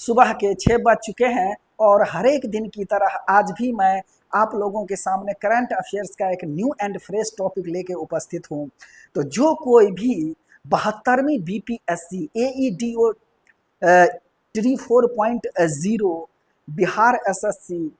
सुबह के 6 बज चुके हैं और हर एक दिन की तरह आज भी मैं आप लोगों के सामने करंट अफेयर्स का एक न्यू एंड फ्रेश टॉपिक लेके उपस्थित हूँ। तो जो कोई भी 72वीं बीपीएससी एईडीओ 34.0 बिहार एसएससी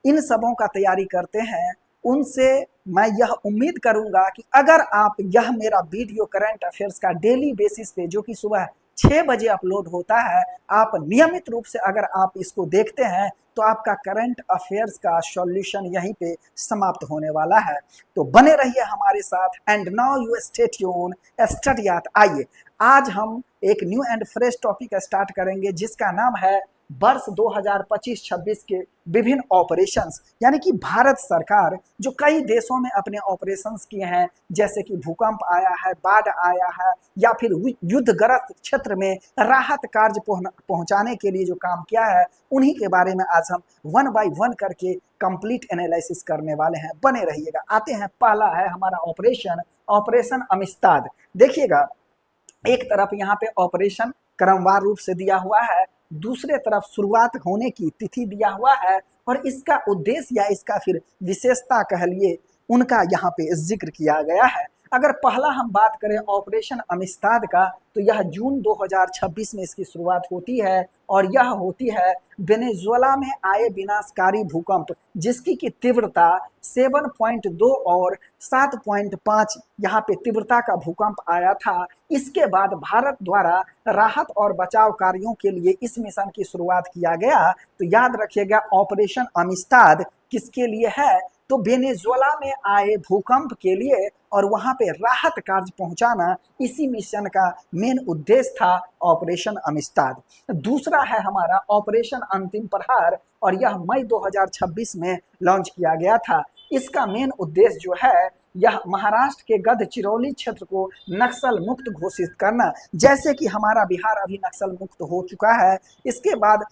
इन सबों का तैयारी करते हैं, उनसे मैं यह उम्मीद करूंगा कि अगर आप यह मेरा वीडियो करंट अफेयर्स का डेली बेसिस पे जो कि सुबह 6 बजे अपलोड होता है, आप नियमित रूप से अगर आप इसको देखते हैं तो आपका करंट अफेयर्स का सॉल्यूशन यहीं पे समाप्त होने वाला है। तो बने रहिए हमारे साथ and now you stay tune study. आइए आज हम एक new and fresh topic start करेंगे जिसका नाम है वर्ष 2025-26 के विभिन्न ऑपरेशंस, यानी कि भारत सरकार जो कई देशों में अपने ऑपरेशंस किए हैं, जैसे कि भूकंप आया है, बाढ़ आया है या फिर युद्धग्रस्त क्षेत्र में राहत कार्य पहुंचाने के लिए जो काम किया है, उन्हीं के बारे में आज हम वन बाय वन करके कंप्लीट एनालिसिस करने वाले हैं। बने रहिएगा। आते हैं, पहला है हमारा ऑपरेशन अमिस्ताद। देखिएगा, एक तरफ यहाँ पे ऑपरेशन क्रमवार रूप से दिया हुआ है, दूसरे तरफ शुरुआत होने की तिथि दिया हुआ है और इसका उद्देश्य या इसका फिर विशेषता कह लिए उनका यहाँ पे जिक्र किया गया है। अगर पहला हम बात करें ऑपरेशन अमिस्ताद का, तो यह जून 2026 में इसकी शुरुआत होती है और यह होती है वेनेजुएला में आए विनाशकारी भूकंप जिसकी की तीव्रता 7.2 और 7.5 यहाँ पे तीव्रता का भूकंप आया था। इसके बाद भारत द्वारा राहत और बचाव कार्यों के लिए इस मिशन की शुरुआत किया गया। तो याद रखिएगा, ऑपरेशन अमिस्ताद किसके लिए है? तो वेनेजुएला में आए भूकंप के लिए और वहां पे राहत कार्य पहुंचाना, इसी मिशन का मेन उद्देश्य था ऑपरेशन अमिस्ताद। दूसरा है हमारा ऑपरेशन अंतिम प्रहार और यह मई 2026 में लॉन्च किया गया था। इसका मेन उद्देश्य जो है, यह महाराष्ट्र के गढ़चिरौली क्षेत्र को नक्सल मुक्त घोषित करना। जैसे कि हमारा बिहार अभी नक्सल मुक्त हो चुका है, इसके बाद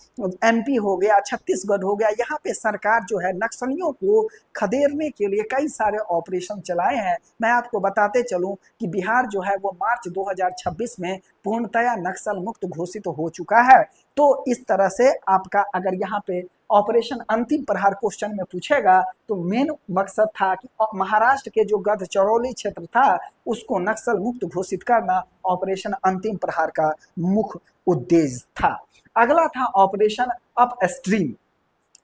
एमपी हो गया, छत्तीसगढ़ हो गया, यहाँ पे सरकार जो है नक्सलियों को खदेड़ने के लिए कई सारे ऑपरेशन चलाए हैं। मैं आपको बताते चलूं कि बिहार जो है वो मार्च 2026 में पूर्णतया नक्सल मुक्त घोषित हो चुका है। तो इस तरह से आपका अगर यहाँ पे ऑपरेशन अंतिम प्रहार क्वेश्चन में पूछेगा तो मेन मकसद था कि महाराष्ट्र के जो गढ़चिरौली क्षेत्र था उसको नक्सल मुक्त घोषित करना ऑपरेशन अंतिम प्रहार का मुख्य उद्देश्य था। अगला था ऑपरेशन अप स्ट्रीम।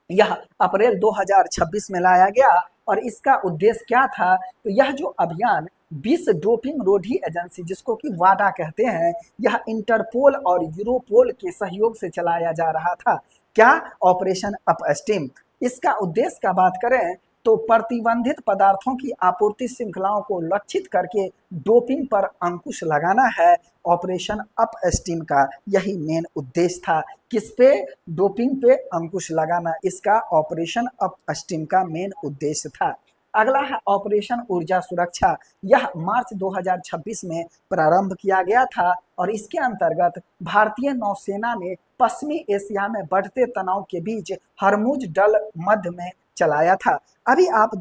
यह अप्रैल 2026 में लाया गया और इसका उद्देश्य क्या था? तो यह जो अभियान विश्व डोपिंग रोधी एजेंसी जिसको कि वाडा कहते हैं, यह इंटरपोल और यूरोपोल के सहयोग से चलाया जा रहा था। क्या? Operation upstream. इसका उद्देश्य का बात करें तो प्रतिबंधित पदार्थों की आपूर्ति श्रृंखलाओं को लक्षित करके डोपिंग पर अंकुश लगाना है। ऑपरेशन अपस्ट्रीम का यही मेन उद्देश्य था। किस पे? डोपिंग पे अंकुश लगाना, इसका ऑपरेशन अपस्ट्रीम का मेन उद्देश्य था। अगला है ऑपरेशन ऊर्जा सुरक्षा। यह मार्च 2026 में प्रारंभ किया गया था और इसके अंतर्गत भारतीय नौसेना ने पश्चिमी एशिया में बढ़ते तनाव के बीच हरमुज डल मध्य में चलाया था। अभी आप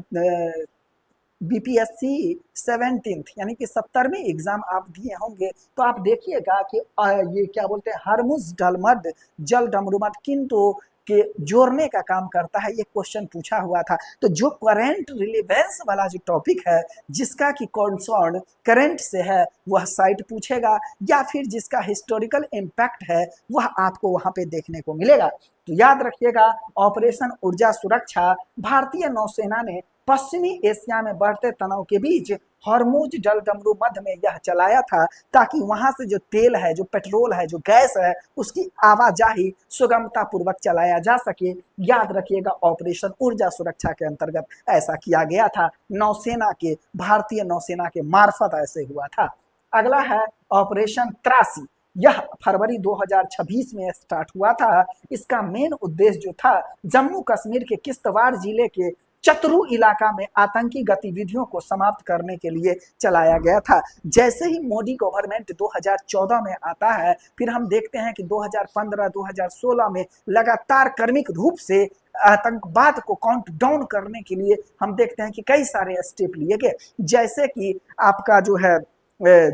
बीपीएससी 17th यानी कि 70वीं एग्जाम आप दिए होंगे तो आप देखिएगा कि ये क्या बोलते हैं, हरमुज डलमद जल डमरुमद किंतु के जोड़ने का काम करता है। ये क्वेश्चन पूछा हुआ था। तो जो करंट रिलेवेंस वाला जो टॉपिक है, जिसका कि कंसर्न करंट से है, वह साइट पूछेगा या फिर जिसका हिस्टोरिकल इम्पैक्ट है वह आपको वहां पे देखने को मिलेगा। तो याद रखिएगा, ऑपरेशन ऊर्जा सुरक्षा भारतीय नौसेना ने पश्चिमी एशिया में बढ़ते तनाव के बीच हॉर्मुज जल डमरू मध्य में यह चलाया था ताकि वहां से जो तेल है, जो पेट्रोल है, जो गैस है, उसकी आवाजाही सुगमता पूर्वक चलाया जा सके। याद रखिएगा, ऑपरेशन ऊर्जा सुरक्षा के अंतर्गत ऐसा किया गया था। नौसेना के, भारतीय नौसेना के मार्फत ऐसे हुआ था। अगला है ऑपरेशन त्रासी। यह फरवरी 2026 में स्टार्ट हुआ था। इसका मेन उद्देश्य जो था, जम्मू कश्मीर के किश्तवाड़ जिले के चतरू इलाका में आतंकी गतिविधियों को समाप्त करने के लिए चलाया गया था। जैसे ही मोदी गवर्नमेंट 2014 में आता है, फिर हम देखते हैं कि 2015-2016 में लगातार क्रमिक रूप से आतंकवाद को काउंट डाउन करने के लिए हम देखते हैं कि कई सारे स्टेप लिए गए। जैसे कि आपका जो है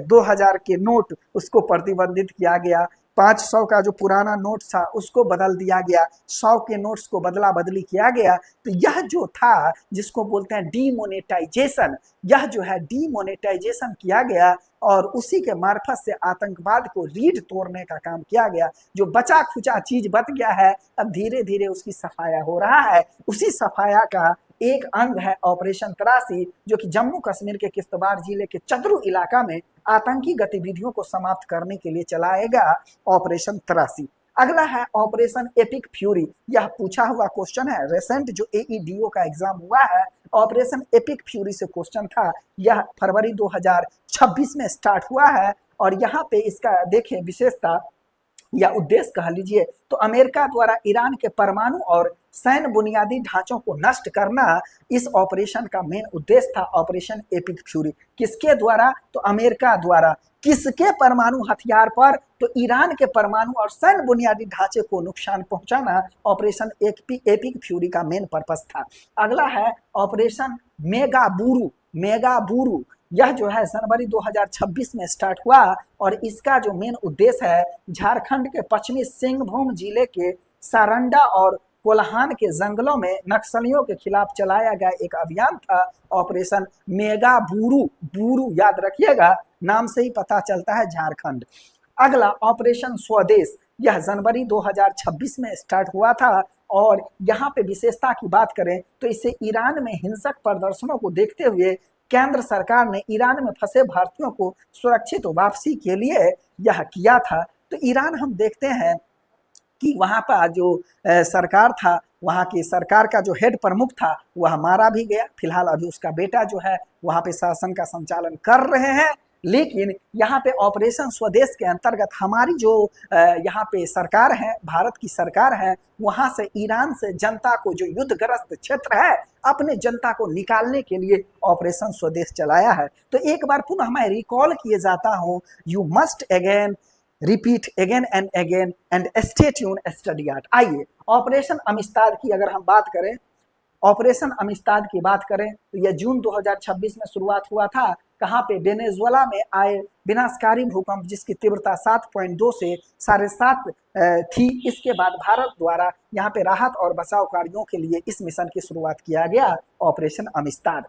2000 के नोट, उसको प्रतिबंधित किया गया। 500 का जो पुराना नोट था उसको बदल दिया गया, 100 के नोट्स को बदला बदली किया गया। तो यह जो था जिसको बोलते हैं डीमोनेटाइजेशन, यह जो है डीमोनेटाइजेशन किया गया और उसी के मार्फत से आतंकवाद को रीढ़ तोड़ने का काम किया गया। जो बचा खुचा चीज बच गया है अब धीरे धीरे उसकी सफाया हो रहा है। उसी सफाया का एक अंग है ऑपरेशन तराशी, जो कि जम्मू कश्मीर के किश्तवाड़ जिले के चतरू इलाका में आतंकी गतिविधियों को समाप्त करने के लिए चलाएगा ऑपरेशन तराशी। अगला है ऑपरेशन एपिक फ्यूरी। यह पूछा हुआ क्वेश्चन है, रिसेंट जो एईडीओ का एग्जाम हुआ है ऑपरेशन एपिक फ्यूरी से क्वेश्चन था। यह फरवरी 2026 में स्टार्ट हुआ है और यहाँ पे इसका देखें विशेषता या उद्देश्य कह लीजिए तो अमेरिका द्वारा ईरान के परमाणु और सैन्य बुनियादी ढांचों को नष्ट करना इस ऑपरेशन का मेन उद्देश्य था। ऑपरेशन एपिक फ्यूरी किसके द्वारा? तो अमेरिका द्वारा। किसके परमाणु हथियार पर? तो ईरान के परमाणु और सैन्य बुनियादी ढांचे को नुकसान पहुंचाना ऑपरेशन एपिक फ्यूरी का मेन पर्पस था। अगला है ऑपरेशन मेगाबुरु। मेगाबुरु यह जो है जनवरी 2026 में स्टार्ट हुआ और इसका जो मेन उद्देश्य है झारखंड के पश्चिमी सिंहभूम जिले के सारंडा और कोल्हान के जंगलों में नक्सलियों के खिलाफ चलाया गया एक अभियान था ऑपरेशन मेगाबुरु। बुरु याद रखिएगा, नाम से ही पता चलता है झारखंड। अगला ऑपरेशन स्वदेश, यह जनवरी 2026 में स्टार्ट हुआ था और यहाँ पे विशेषता की बात करें तो इसे ईरान में हिंसक प्रदर्शनों को देखते हुए केंद्र सरकार ने ईरान में फंसे भारतीयों को सुरक्षित वापसी के लिए यह किया था। तो ईरान हम देखते हैं कि वहाँ पर जो सरकार था, वहाँ की सरकार का जो हेड प्रमुख था वह मारा भी गया। फिलहाल अभी उसका बेटा जो है वहाँ पे शासन का संचालन कर रहे हैं। लेकिन यहाँ पे ऑपरेशन स्वदेश के अंतर्गत हमारी जो यहाँ पे सरकार है, भारत की सरकार है, वहाँ से ईरान से जनता को जो युद्धग्रस्त क्षेत्र है अपने जनता को निकालने के लिए ऑपरेशन स्वदेश चलाया है। तो एक बार पुनः मैं रिकॉल किए जाता हूँ, you must again repeat again and stay tune study art. आइए ऑपरेशन अमिस्ताद की अगर हम बात करें, ऑपरेशन अमिस्ताद की बात करें तो यह जून 2026 में शुरुआत हुआ था। कहाँ पे? वेनेजुएला में आए विनाशकारी भूकंप जिसकी तीव्रता 7.2 से 7.5 थी। इसके बाद भारत द्वारा यहाँ पे राहत और बचाव कार्यों के लिए इस मिशन की शुरुआत किया गया ऑपरेशन अमिस्ताद।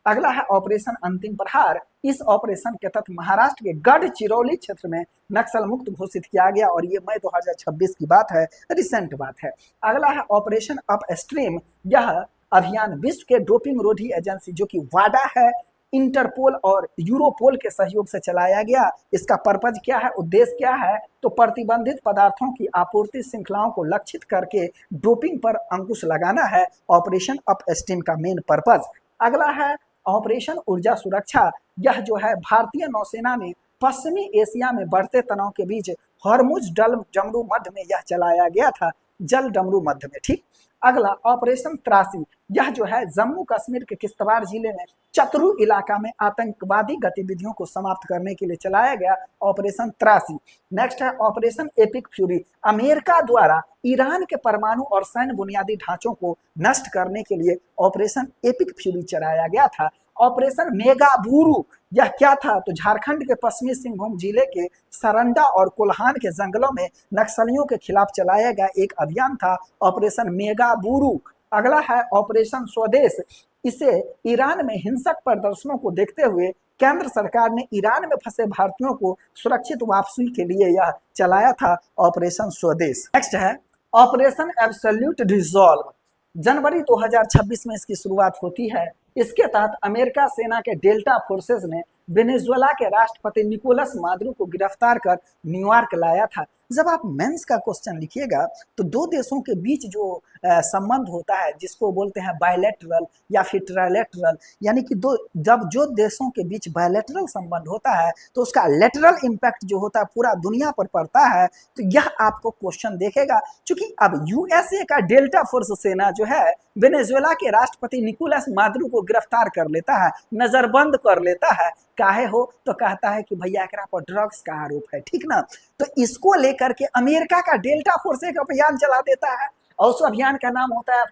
अगला है ऑपरेशन अंतिम प्रहार। इस ऑपरेशन के तहत महाराष्ट्र के गढ़चिरौली क्षेत्र में नक्सल मुक्त घोषित किया गया और ये मई 2026 की बात है, रिसेंट बात है। अगला है ऑपरेशन अप स्ट्रीम। यह अभियान विश्व के डोपिंग रोधी एजेंसी जो कि वाडा है, इंटरपोल और यूरोपोल के सहयोग से चलाया गया। इसका पर्पज क्या है, उद्देश्य क्या है? तो प्रतिबंधित पदार्थों की आपूर्ति श्रृंखलाओं को लक्षित करके डोपिंग पर अंकुश लगाना है ऑपरेशन अप स्ट्रीम का मेन पर्पज। अगला है ऑपरेशन ऊर्जा सुरक्षा। यह जो है भारतीय नौसेना ने पश्चिमी एशिया में बढ़ते तनाव के बीच हॉर्मुज डमरू मध्य में यह चलाया गया था, जल डमरू मध्य में। ठीक। अगला ऑपरेशन त्रासी। यह जो है जम्मू कश्मीर के किश्तवाड़ जिले में चतरू इलाका में आतंकवादी गतिविधियों को समाप्त करने के लिए चलाया गया ऑपरेशन त्रासी। नेक्स्ट है ऑपरेशन एपिक फ्यूरी। अमेरिका द्वारा ईरान के परमाणु और सैन्य बुनियादी ढांचों को नष्ट करने के लिए ऑपरेशन एपिक फ्यूरी चलाया गया था। ऑपरेशन मेगाबुरु, यह क्या था? तो झारखंड के पश्चिमी सिंहभूम जिले के सरंडा और कोल्हान के जंगलों में नक्सलियों के खिलाफ चलाया गया एक अभियान था ऑपरेशन मेगाबुरु। अगला है ऑपरेशन स्वदेश। इसे ईरान में हिंसक प्रदर्शनों को देखते हुए केंद्र सरकार ने ईरान में फंसे भारतीयों को सुरक्षित वापसी के लिए यह चलाया था ऑपरेशन स्वदेश। नेक्स्ट है ऑपरेशन एब्सोल्यूट रिजॉल्व। जनवरी 2026 में इसकी शुरुआत होती है। इसके तहत अमेरिका सेना के डेल्टा फोर्सेस ने वेनेजुएला के राष्ट्रपति निकोलस मादुरो को गिरफ्तार कर न्यूयॉर्क लाया था। जब आप मेंस का क्वेश्चन लिखिएगा तो दो देशों के बीच जो संबंध होता है जिसको बोलते हैं बायलैटरल या फिर ट्रायलैटरल, यानी कि जब जो देशों के बीच बायलैटरल संबंध होता है तो उसका लेटरल इम्पैक्ट जो होता है पूरा दुनिया पर पड़ता है। तो यह आपको क्वेश्चन देखेगा। क्योंकि अब यूएसए का डेल्टा फोर्स सेना जो है वेनेजुएला के राष्ट्रपति निकोलस मादुरो को गिरफ्तार कर लेता है, नजरबंद कर लेता है। काहे हो? तो कहता है कि भैया एकरा पर ड्रग्स का आरोप है। ठीक ना? तो इसको लेकर के अमेरिका का डेल्टा फोर्स एक अभियान चला देता है और उस अभियान का नाम होता है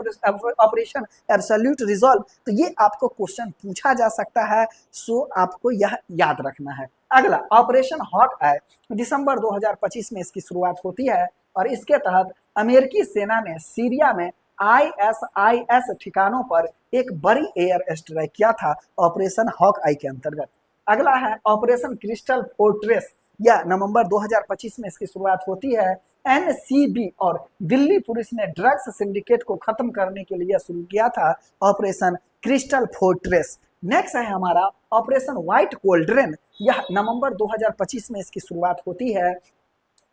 ऑपरेशन एब्सोल्यूट रिजॉल्व। तो ये आपको क्वेश्चन पूछा जा सकता है, सो आपको यह याद रखना है। अगला ऑपरेशन हॉक आई, दिसंबर 2025 में इसकी शुरुआत होती है और इसके तहत अमेरिकी सेना ने सीरिया में ISIS ठिकानों पर एक बड़ी एयर स्ट्राइक किया था ऑपरेशन हॉक आई के अंतर्गत। अगला है ऑपरेशन क्रिस्टल फोर्ट्रेस, यह नवंबर 2025 में इसकी शुरुआत होती है। NCB और दिल्ली पुलिस ने ड्रग्स सिंडिकेट को खत्म करने के लिए शुरू किया था ऑपरेशन क्रिस्टल फोर्ट्रेस। नेक्स्ट है हमारा ऑपरेशन व्हाइट कोल्ड्रेन, यह नवंबर 2025 में इसकी शुरुआत होती है।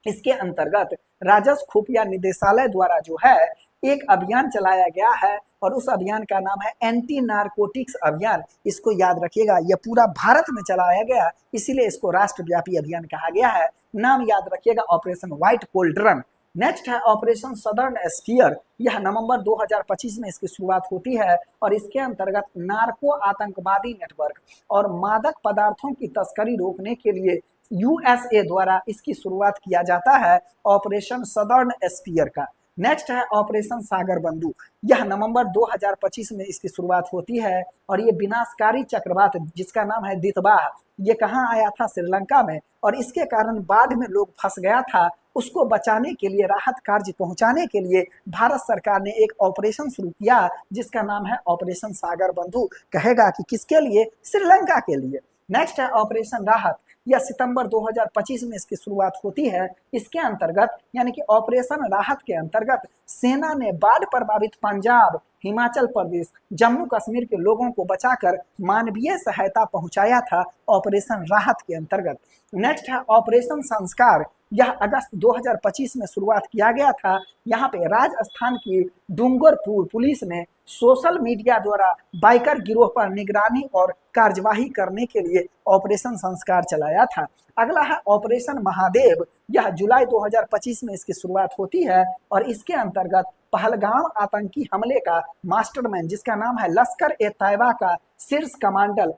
इसके अंतर्गत राजस्व खुफिया निदेशालय द्वारा जो है एक अभियान चलाया गया है और उस अभियान का नाम है एंटी नारकोटिक्स अभियान। इसको याद रखिएगा, यह पूरा भारत में चलाया गया, इसीलिए इसको राष्ट्रव्यापी अभियान कहा गया है। नाम याद रखिएगा ऑपरेशन व्हाइट कोल्ड्रन। नेक्स्ट है ऑपरेशन सदर्न स्फीयर, यह नवंबर 2025 में इसकी शुरुआत होती है और इसके अंतर्गत नार्को आतंकवादी नेटवर्क और मादक पदार्थों की तस्करी रोकने के लिए USA द्वारा इसकी शुरुआत किया जाता है ऑपरेशन सदर्न स्फीयर का। नेक्स्ट है ऑपरेशन सागर बंधु, यह नवंबर 2025 में इसकी शुरुआत होती है और ये विनाशकारी चक्रवात जिसका नाम है दितवाह, ये कहाँ आया था? श्रीलंका में, और इसके कारण बाढ़ में लोग फंस गया था। उसको बचाने के लिए, राहत कार्य पहुंचाने के लिए भारत सरकार ने एक ऑपरेशन शुरू किया जिसका नाम है ऑपरेशन सागर बंधु। कहेगा कि किसके लिए? श्रीलंका के लिए। नेक्स्ट है ऑपरेशन राहत, यह सितंबर 2025 में इसकी शुरुआत होती है। इसके अंतर्गत यानी कि ऑपरेशन राहत के अंतर्गत सेना ने बाढ़ प्रभावित पंजाब, हिमाचल प्रदेश, जम्मू कश्मीर के लोगों को बचाकर मानवीय सहायता पहुंचाया था ऑपरेशन राहत के अंतर्गत। नेक्स्ट है ऑपरेशन संस्कार, यह अगस्त 2025 में शुरुआत किया गया था। यहाँ पे राजस्थान की डूंगरपुर पुलिस ने सोशल मीडिया द्वारा बाइकर गिरोह पर निगरानी और कार्यवाही करने के लिए ऑपरेशन संस्कार चलाया था। अगला है ऑपरेशन महादेव, यह जुलाई 2025 में इसकी शुरुआत होती है और इसके अंतर्गत पहलगाम आतंकी हमले का मास्टरमाइंड जिसका नाम है लश्कर ए तैयबा का शीर्ष कमांडर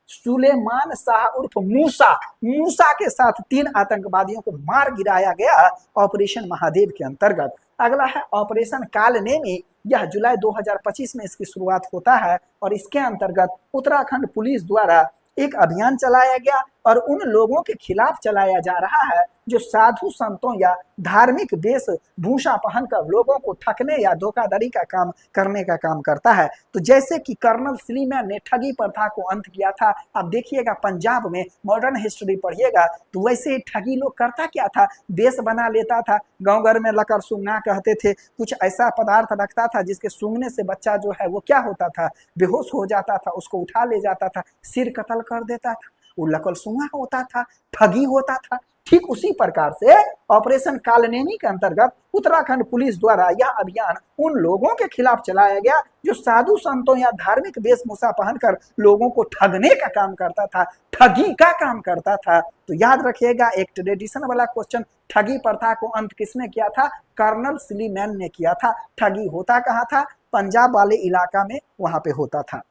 सुलेमान शाह उर्फ मूसा के साथ 3 आतंकवादियों को मार गिराया गया ऑपरेशन महादेव के अंतर्गत। अगला है ऑपरेशन कालनेमी, यह जुलाई 2025 में इसकी शुरुआत होता है और इसके अंतर्गत उत्तराखंड पुलिस द्वारा एक अभियान चलाया गया और उन लोगों के खिलाफ चलाया जा रहा है जो साधु संतों या धार्मिक वेशभूषा पहनकर लोगों को ठगने या धोखाधड़ी का काम करने का काम करता है। तो जैसे कि कर्नल सलीमैन ने ठगी प्रथा को अंत किया था, अब देखिएगा पंजाब में मॉडर्न हिस्ट्री पढ़िएगा तो वैसे ही ठगी लोग करता क्या था? वेश बना लेता था, गाँव घर में लकर सूंघना कहते थे, कुछ ऐसा पदार्थ रखता था जिसके सूंघने से बच्चा जो है वो क्या होता था? बेहोश हो जाता था, उसको उठा ले जाता था, सिर कत्ल कर देता था, वो लकल सूंघा होता था, ठगी होता था। ठीक उसी प्रकार से ऑपरेशन कालनेमी के अंतर्गत उत्तराखंड पुलिस द्वारा यह अभियान उन लोगों के खिलाफ चलाया गया जो साधु संतों या धार्मिक वेशभूषा पहनकर लोगों को ठगने का काम करता था, ठगी का काम करता था। तो याद रखिएगा एक ट्रेडिशन वाला क्वेश्चन, ठगी प्रथा को अंत किसने किया था? कर्नल सलीमैन ने किया था। ठगी होता कहाँ था? पंजाब वाले इलाका में, वहां पे होता था।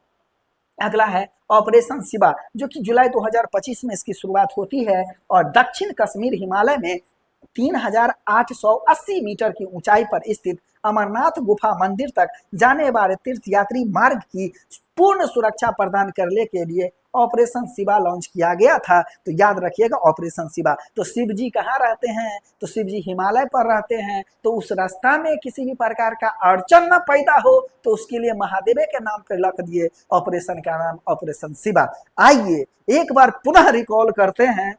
अगला है ऑपरेशन शिवा, जो कि जुलाई 2025 में इसकी शुरुआत होती है और दक्षिण कश्मीर हिमालय में 3880 मीटर की ऊंचाई पर स्थित अमरनाथ गुफा मंदिर तक जाने वाले तीर्थयात्री मार्ग की पूर्ण सुरक्षा प्रदान करने के लिए ऑपरेशन शिवा लॉन्च किया गया था। तो याद रखिएगा ऑपरेशन शिवा। तो शिव जी कहाँ रहते हैं? तो शिव जी हिमालय पर रहते हैं। तो उस रास्ता में किसी भी प्रकार का अड़चन न पैदा हो तो उसके लिए महादेव के नाम पर रख दिए ऑपरेशन का नाम ऑपरेशन शिवा। आइए एक बार पुनः रिकॉल करते हैं।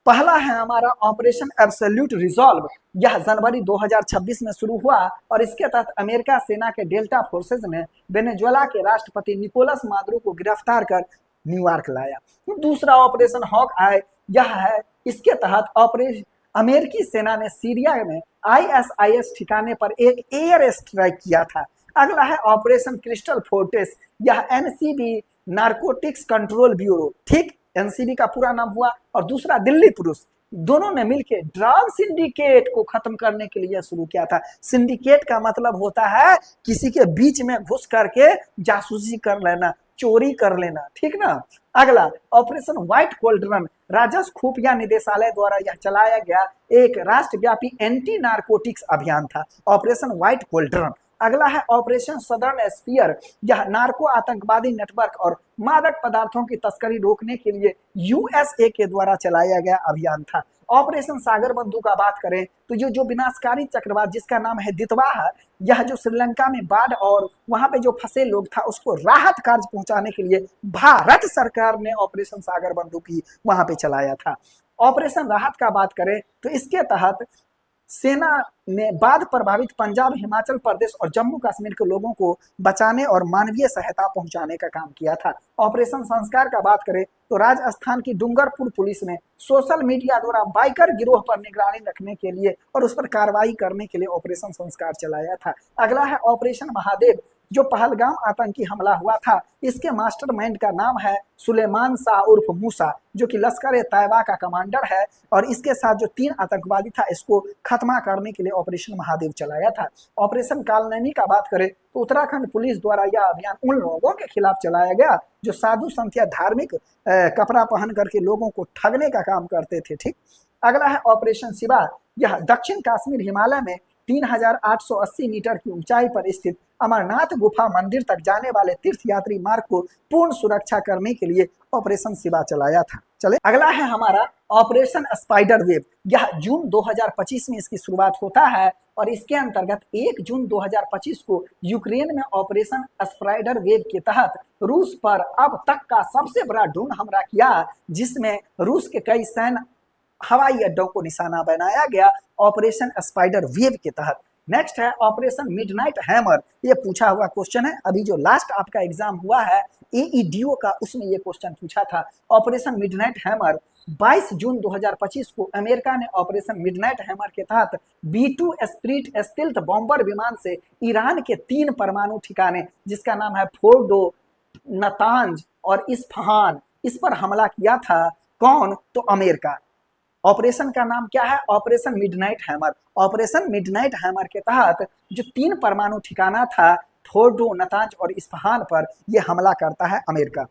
पहला है हमारा ऑपरेशन एब्सोल्यूट रिजॉल्व, यह जनवरी 2026 में शुरू हुआ और इसके तहत अमेरिका सेना के डेल्टा फोर्सेज ने वेनेजुएला के राष्ट्रपति निकोलस मादुरो को गिरफ्तार कर न्यूयॉर्क लाया। दूसरा ऑपरेशन हॉक आई, यह है इसके तहत अमेरिकी सेना ने सीरिया में ISIS ठिकाने पर एक एयर स्ट्राइक किया था। अगला है ऑपरेशन क्रिस्टल फोर्ट्रेस, यह NCB नारकोटिक्स कंट्रोल ब्यूरो, ठीक NCB का पूरा नाम हुआ, और दूसरा दिल्ली पुलिस, दोनों ने मिलकर ड्रग सिंडिकेट को खत्म करने के लिए शुरू किया था। सिंडिकेट का मतलब होता है किसी के बीच में घुस करके जासूसी कर लेना, चोरी कर लेना, ठीक ना। अगला ऑपरेशन व्हाइट कोल्ड्रन, राजस्व खुफिया निदेशालय द्वारा यह चलाया गया एक राष्ट्रव्यापी एंटी नारकोटिक्स अभियान था, ऑपरेशन व्हाइट कोल्ड्रन। अगला है ऑपरेशन सदर्न स्फीयर। यह नार्को आतंकवादी नेटवर्क और मादक पदार्थों की तस्करी रोकने के लिए यूएसए के द्वारा चलाया गया अभियान था। ऑपरेशन सागर बंधु का बात करें तो ये जो विनाशकारी चक्रवात जिसका नाम है दितवाह, यह जो श्रीलंका में बाढ़ और वहां पे जो फंसे लोग था उसको राहत कार्य पहुंचाने के लिए भारत सरकार ने ऑपरेशन सागर बंधु की वहां पे चलाया था। ऑपरेशन राहत का बात करें तो इसके तहत सेना ने बाढ़ प्रभावित पंजाब, हिमाचल प्रदेश और जम्मू कश्मीर के लोगों को बचाने और मानवीय सहायता पहुंचाने का काम किया था। ऑपरेशन संस्कार का बात करें तो राजस्थान की डूंगरपुर पुलिस ने सोशल मीडिया द्वारा बाइकर गिरोह पर निगरानी रखने के लिए और उस पर कार्रवाई करने के लिए ऑपरेशन संस्कार चलाया था। अगला है ऑपरेशन महादेव। जो पहलगाम आतंकी हमला हुआ था, इसके मास्टरमाइंड का नाम है सुलेमान शाह उर्फ मूसा, जो कि लश्कर तैयबा का कमांडर है और इसके साथ जो 3 आतंकवादी था इसको खत्मा करने के लिए ऑपरेशन महादेव चलाया था। ऑपरेशन कालनेमी का बात करें तो उत्तराखंड पुलिस द्वारा यह अभियान उन लोगों के खिलाफ चलाया गया जो साधु संत या धार्मिक कपड़ा पहन करके लोगों को ठगने का काम करते थे। ठीक, अगला है ऑपरेशन शिवा। यह दक्षिण कश्मीर हिमालय में 3880 मीटर की ऊंचाई पर स्थित अमरनाथ गुफा मंदिर तक जाने वाले तीर्थयात्री मार्ग को पूर्ण सुरक्षा करने के लिए ऑपरेशन शिवा चलाया था। चले, अगला है हमारा ऑपरेशन स्पाइडर वेव। यह जून 2025 में इसकी शुरुआत होता है और इसके अंतर्गत 1 जून 2025 को यूक्रेन में ऑपरेशन स्पाइडर वेव के तहत रूस पर अब तक का सबसे बड़ा ड्रोन हमला किया, जिसमें रूस के कई सैन्य हवाई अड्डों को निशाना बनाया गया ऑपरेशन स्पाइडर वेव के तहत। नेक्स्ट है ऑपरेशन मिडनाइट हैमर। ये पूछा हुआ क्वेश्चन है, अभी जो लास्ट आपका एग्जाम हुआ है एईडीओ का, उसमें ये क्वेश्चन पूछा था। ऑपरेशन मिडनाइट हैमर 22 जून 2025 को अमेरिका ने ऑपरेशन मिडनाइट हैमर के तहत B2 स्प्रिट स्टिल्थ बॉम्बर विमान से ईरान के 3 परमाणु ठिकाने जिसका नाम है फोर्डो, नतांज और इस्फहान, इस पर हमला किया था। कौन? तो अमेरिका। ऑपरेशन का नाम क्या है? Operation midnight hammer. Operation midnight hammer के तहत जो 3 परमाणु ठिकाना था फोर्डो, नतांज और इस्फहान पर, यह हमला करता है अमेरिका।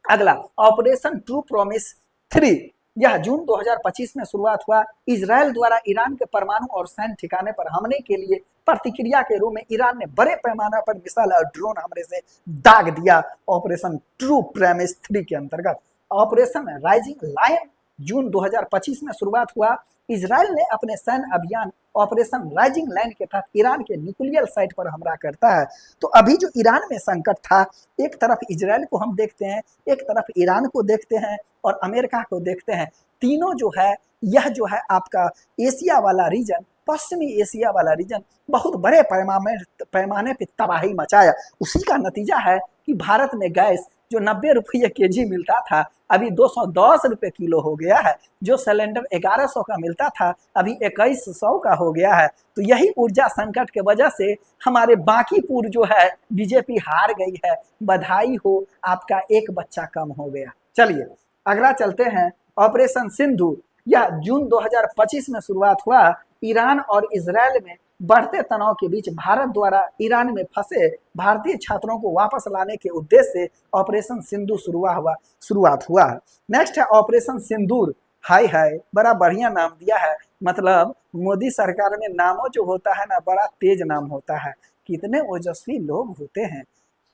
अगला ऑपरेशन ट्रू प्रॉमिस 3। यह जून 2025 में शुरुआत हुआ। इजराइल द्वारा ईरान के परमाणु और सैन्य ठिकाने पर हमले के लिए प्रतिक्रिया के रूप में ईरान ने बड़े पैमाने पर मिसाइल और ड्रोन हमले से दाग दिया ऑपरेशन ट्रू प्रॉमिस 3 के अंतर्गत। ऑपरेशन राइजिंग लायन जून 2025 में शुरुआत हुआ। इजराइल ने अपने सैन्य अभियान ऑपरेशन राइजिंग लाइन के तहत ईरान के न्यूक्लियर साइट पर हमला करता है। तो अभी जो ईरान में संकट था, एक तरफ इजराइल को हम देखते हैं, एक तरफ ईरान को देखते हैं और अमेरिका को देखते हैं। तीनों जो है, यह जो है आपका एशिया वाला रीजन, पश्चिमी एशिया वाला रीजन बहुत बड़े पैमाने पर तबाही मचाया। उसी का नतीजा है कि भारत में गैस जो 90 रुपये केजी मिलता था अभी 210 रुपये किलो हो गया है। जो सिलेंडर 1100 का मिलता था अभी 2100 का हो गया है। तो यही ऊर्जा संकट के वजह से हमारे बांकीपुर जो है बीजेपी हार गई है। बधाई हो, आपका एक बच्चा कम हो गया। चलिए अगला चलते हैं, ऑपरेशन सिंधु। यह जून 2025 में शुरुआत हुआ। ईरान और इजराइल में बढ़ते तनाव के बीच भारत द्वारा ईरान में फंसे भारतीय छात्रों को वापस लाने के उद्देश्य से ऑपरेशन सिंधु शुरुआत हुआ। नेक्स्ट है ऑपरेशन सिंदूर। हाय हाय, बड़ा बढ़िया नाम दिया है। मतलब मोदी सरकार में नामों जो होता है ना, बड़ा तेज नाम होता है। कितने ओजस्वी लोग होते हैं।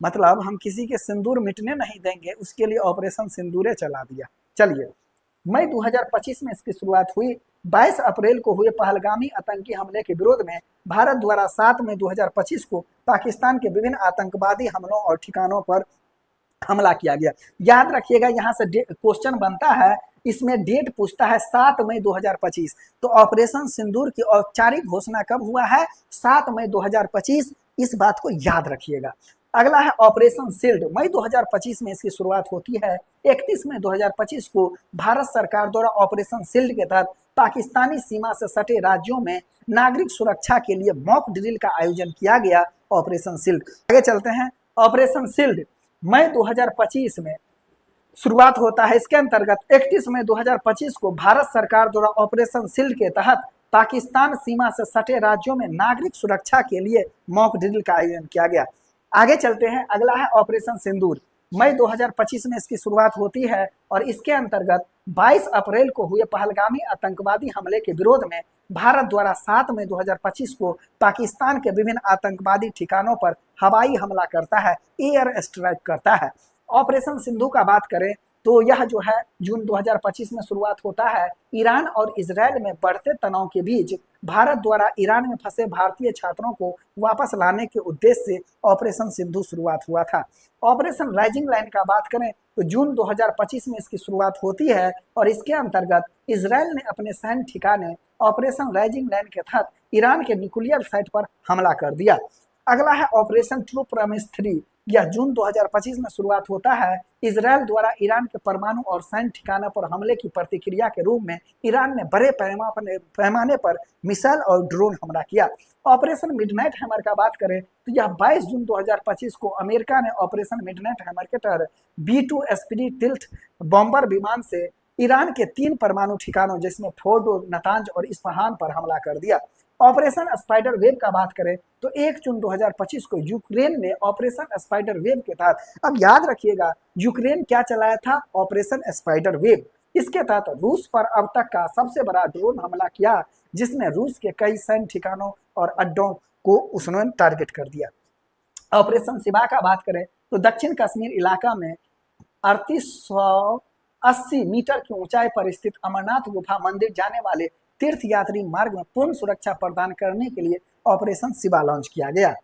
मतलब हम किसी के सिंदूर मिटने नहीं देंगे, उसके लिए ऑपरेशन सिंदूरे चला दिया। चलिए, मई 2025 में इसकी शुरुआत हुई। 22 अप्रैल को हुए पहलगामी आतंकी हमले के विरोध में भारत द्वारा 7 मई 2025 को पाकिस्तान के विभिन्न आतंकवादी हमलों और ठिकानों पर हमला किया गया। याद रखिएगा, यहाँ से क्वेश्चन बनता है, इसमें डेट पूछता है 7 मई 2025। तो ऑपरेशन सिंदूर की औपचारिक घोषणा कब हुआ है? 7 मई 2025। इस बात को याद रखिएगा। अगला है ऑपरेशन शील्ड। मई 2025 में इसकी शुरुआत होती है। 31 मई 2025 को भारत सरकार द्वारा ऑपरेशन शील्ड के तहत पाकिस्तानी सीमा से सटे राज्यों में नागरिक सुरक्षा के लिए मॉक ड्रिल का आयोजन किया गया। Operation shield. आगे चलते हैं, ऑपरेशन शील्ड मई 2025 में शुरुआत होता है। इसके अंतर्गत 31 मई 2025 को भारत सरकार द्वारा ऑपरेशन शील्ड के तहत पाकिस्तान सीमा से सटे राज्यों में नागरिक सुरक्षा के लिए मॉक ड्रिल का आयोजन किया गया। आगे चलते हैं, अगला है ऑपरेशन सिंदूर। मई 2025 में इसकी शुरुआत होती है और इसके अंतर्गत 22 अप्रैल को हुए पहलगामी आतंकवादी हमले के विरोध में भारत द्वारा 7 मई 2025 को पाकिस्तान के विभिन्न आतंकवादी ठिकानों पर हवाई हमला करता है, एयर स्ट्राइक करता है। ऑपरेशन सिंधु का बात करें तो यह जो है जून 2025 में शुरुआत होता है। ईरान और इजरायल में बढ़ते तनाव के बीच भारत द्वारा ईरान में फंसे भारतीय छात्रों को वापस लाने के उद्देश्य से ऑपरेशन सिंधु शुरुआत हुआ था। ऑपरेशन राइजिंग लाइन का बात करें तो जून 2025 में इसकी शुरुआत होती है और इसके अंतर्गत इजरायल ने अपने सैन्य ठिकाने ऑपरेशन राइजिंग लाइन के तहत ईरान के न्यूक्लियर साइट पर हमला कर दिया। अगला है ऑपरेशन ट्रू प्रॉमिस 3। यह जून 2025 में शुरुआत होता है। इजरायल द्वारा ईरान के परमाणु और सैन्य ठिकानों पर हमले की प्रतिक्रिया के रूप में ईरान ने बड़े पैमाने पर मिसाइल और ड्रोन हमला किया। ऑपरेशन मिडनाइट हैमर का बात करें तो यह 22 जून 2025 को अमेरिका ने ऑपरेशन मिडनाइट हैमर के तहत B-2 स्पिरिट टिल्ट बॉम्बर विमान से ईरान के 3 परमाणु ठिकानों जिसमें फोर्डो, नतांज और इस्फहान पर हमला कर दिया। ऑपरेशन स्पाइडर वेव का बात करें तो 1 जून 2025 को यूक्रेन ने ऑपरेशन स्पाइडर वेव के तहत, अब याद रखिएगा यूक्रेन क्या चलाया था, ऑपरेशन स्पाइडर वेव। इसके तहत रूस पर अब तक का सबसे बड़ा ड्रोन हमला किया जिसमें रूस के कई सैन्य ठिकानों और अड्डों को उसने टारगेट कर दिया। ऑपरेशन शिवा का बात करें तो दक्षिण कश्मीर इलाका में 3880 मीटर की ऊंचाई पर स्थित अमरनाथ गुफा मंदिर जाने वाले तीर्थयात्री मार्ग में पूर्ण सुरक्षा प्रदान करने के लिए ऑपरेशन शिवा लॉन्च किया गया।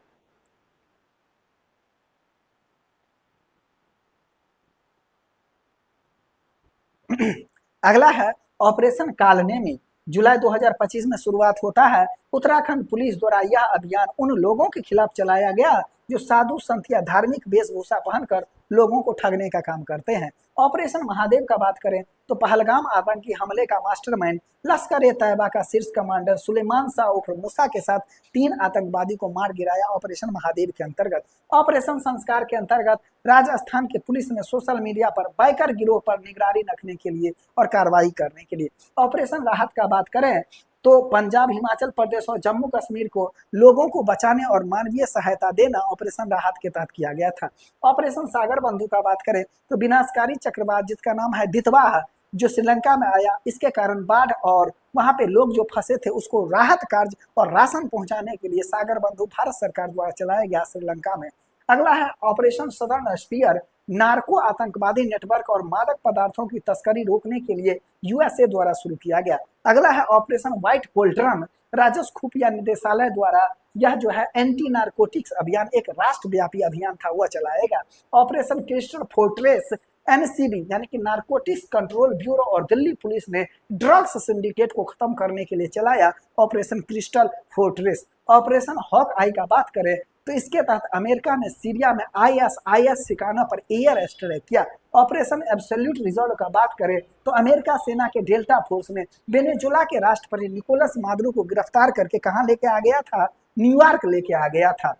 अगला है ऑपरेशन कालनेमी। जुलाई 2025 में शुरुआत होता है। उत्तराखंड पुलिस द्वारा यह अभियान उन लोगों के खिलाफ चलाया गया जो साधु संत या धार्मिक वेशभूषा पहनकर लोगों को ठगने का काम करते हैं। ऑपरेशन महादेव का बात करें तो पहलगाम आतंकी हमले का मास्टरमाइंड लश्कर-ए-तैयबा का शीर्ष कमांडर सुलेमान शाह उर्फ मूसा के साथ 3 आतंकवादी को मार गिराया ऑपरेशन महादेव के अंतर्गत। ऑपरेशन संस्कार के अंतर्गत राजस्थान के पुलिस ने सोशल मीडिया पर बाइकर गिरोह पर निगरानी रखने के लिए और कार्रवाई करने के लिए। ऑपरेशन राहत का बात करें तो पंजाब, हिमाचल प्रदेश और जम्मू कश्मीर को लोगों को बचाने और मानवीय सहायता देना ऑपरेशन राहत के तहत किया गया था। ऑपरेशन सागर बंधु का बात करें तो विनाशकारी चक्रवात जिसका नाम है दितवाह जो श्रीलंका में आया, इसके कारण बाढ़ और वहां पे लोग जो फंसे थे उसको राहत कार्य और राशन पहुंचाने के लिए सागर बंधु भारत सरकार द्वारा चलाया गया श्रीलंका में। अगला है ऑपरेशन सदर्न स्पीयर। नार्को आतंकवादी नेटवर्क और मादक पदार्थों की तस्करी रोकने के लिए यूएसए द्वारा शुरू किया गया। अगला है ऑपरेशन व्हाइट कोल्ड्रम। राजस्व खुफिया निदेशालय द्वारा यह जो है एंटी नार्कोटिक्स अभियान एक राष्ट्रव्यापी अभियान था, वह चलाएगा। ऑपरेशन क्रिस्टल फोर्ट्रेस एनसीबी यानी कि नार्कोटिक्स कंट्रोल ब्यूरो और दिल्ली पुलिस ने ड्रग्स सिंडिकेट को खत्म करने के लिए चलाया operation crystal fortress. Operation hawk eye का बात करें तो इसके तहत अमेरिका ने सीरिया में आईएस ठिकाना पर एयर स्ट्राइक किया। ऑपरेशन एब्सोल्यूट रिजॉर्व का बात करें तो अमेरिका सेना के डेल्टा फोर्स ने वेनेजुएला के राष्ट्रपति निकोलस मादुरो को गिरफ्तार करके कहां लेके आ गया था, न्यूयॉर्क लेके आ गया था।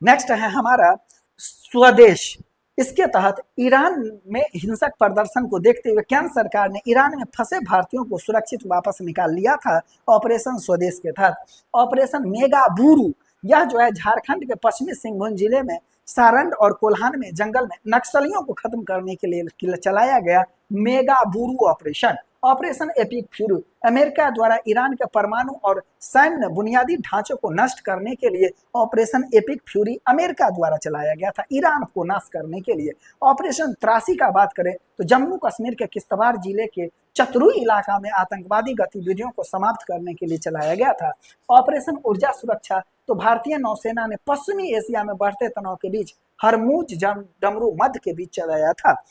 नेक्स्ट है हमारा स्वदेश। इसके तहत ईरान में हिंसक प्रदर्शन को देखते हुए केंद्र सरकार ने ईरान में फंसे भारतीयों को सुरक्षित वापस निकाल लिया था ऑपरेशन स्वदेश के तहत। ऑपरेशन मेगा बुरू यह जो है झारखंड के पश्चिमी सिंहभूम जिले में सारंड और कोल्हान में जंगल में नक्सलियों को खत्म करने के लिए चलाया गया Megaburu operation. Operation epic fury America द्वारा ईरान के परमाणु और सैन्य बुनियादी ढांचों को नष्ट करने के लिए ऑपरेशन एपिक फ्यूरी अमेरिका द्वारा चलाया गया था ईरान को नाश करने के लिए। ऑपरेशन त्रासी का बात करें तो जम्मू कश्मीर के किश्तवाड़ जिले के चतरुई इलाका में आतंकवादी गतिविधियों को समाप्त करने के लिए चलाया गया था। ऑपरेशन ऊर्जा सुरक्षा तो भारतीय नौसेना ने पश्चिमी एशिया में बढ़ते तनाव के बीच हरमुज डमरू मध्य के बीच चलाया था।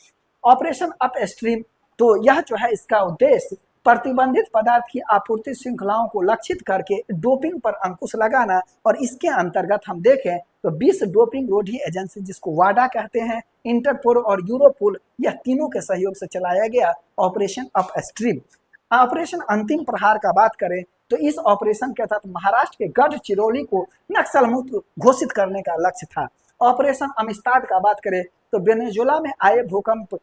ऑपरेशन अप स्ट्रीम तो यह जो है इसका उद्देश्य प्रतिबंधित पदार्थ की आपूर्ति श्रृंखलाओं को लक्षित करके डोपिंग पर अंकुश लगाना और इसके अंतर्गत हम देखें तो 20 डोपिंग रोधी एजेंसी जिसको वाडा कहते हैं, इंटरपोल और यूरोपोल यह तीनों के सहयोग से चलाया गया ऑपरेशन अप स्ट्रीम। ऑपरेशन अंतिम प्रहार का बात करें तो इस ऑपरेशन के तहत महाराष्ट्र के गढ़चिरौली को नक्सल मुक्त घोषित करने का लक्ष्य था। ऑपरेशन अमिस्ताद का बात करें तो वेनेजुएला में आए भूकंप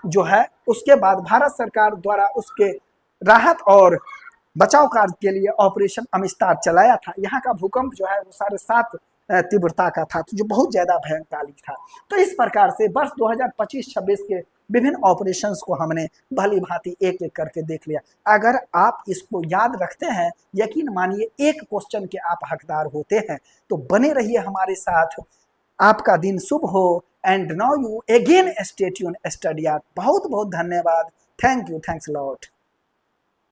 जो है उसके बाद भारत सरकार द्वारा उसके राहत और बचाव कार्य के लिए ऑपरेशन अमिस्ताद चलाया था। यहाँ का भूकंप जो है वो 7.5 तीव्रता का था, तो जो बहुत ज़्यादा भयंकालिक था। तो इस प्रकार से वर्ष 2025-26 के विभिन्न ऑपरेशंस को हमने भली भांति एक एक करके देख लिया। अगर आप इसको याद रखते हैं, यकीन मानिए एक क्वेश्चन के आप हकदार होते हैं। तो बने रहिए हमारे साथ, आपका दिन शुभ हो। And now you again stay tuned, study hard. बहुत बहुत धन्यवाद। Thank you, thanks lot.